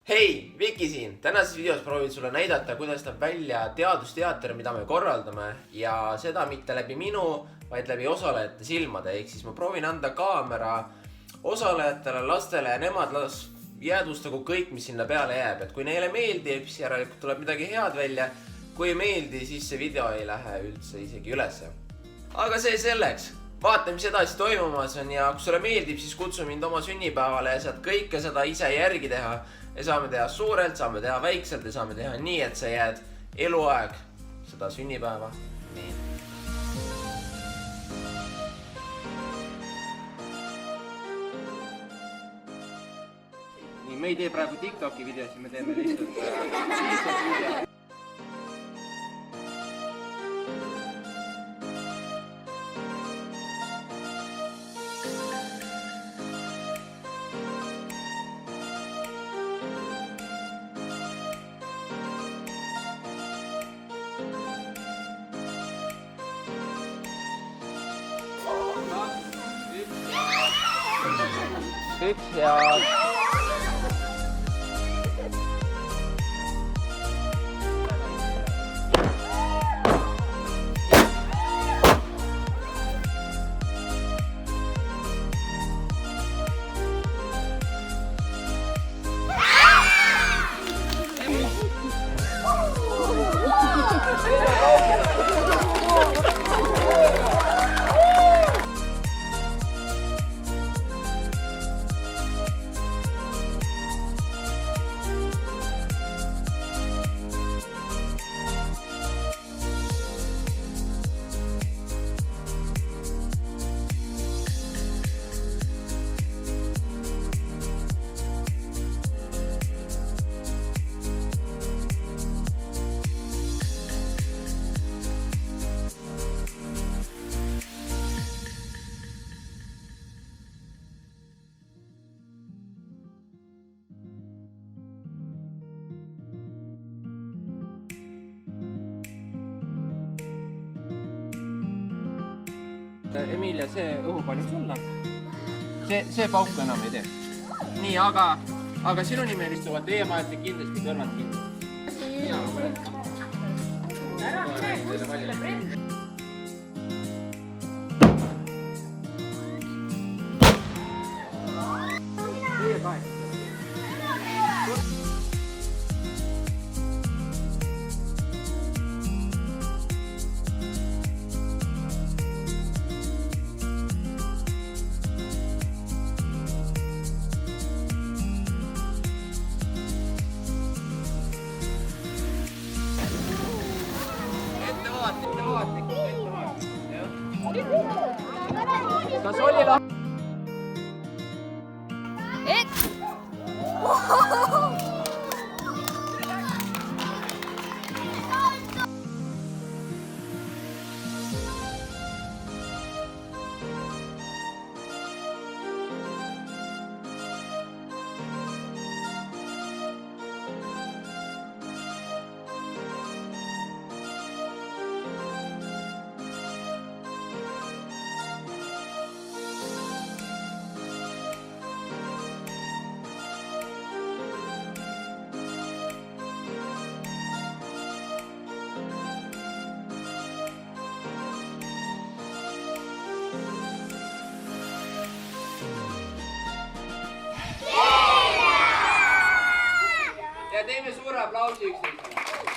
Hei, Viki siin! Tänases videos proovin sulle näidata, kuidas näeb välja teadusteater, mida me korraldame ja seda mitte läbi minu, vaid läbi osalejate silmade. Ehk siis ma proovin anda kaamera osalejatele, lastele ja nemad jäädvustagu kõik, mis sinna peale jääb. Et kui neile meeldib, siis järelikult tuleb midagi head välja. Kui ei meeldi, siis see video ei lähe üldse isegi ülesse. Aga see selleks. Vaata, mis edasi toimumas on ja kui sulle meeldib, siis kutsu mind oma sünnipäevale ja saad kõike seda ise järgi teha. Ja saame teha suurelt, saame teha väikselt ja saame teha nii, et sa jääd eluaeg seda sünnipäeva. Nii. Me ei tee praegu TikToki videosi, me teeme lihtsalt video. Üks ja... Emilia, see õhupall sulle. See pauk enam ei tee. Nii, aga sinu nimel istuvad eemajate kindlasti kõrvad kinni. Ära mine! Kas oli lahti? Ja teeme suure aplausi üksteisele.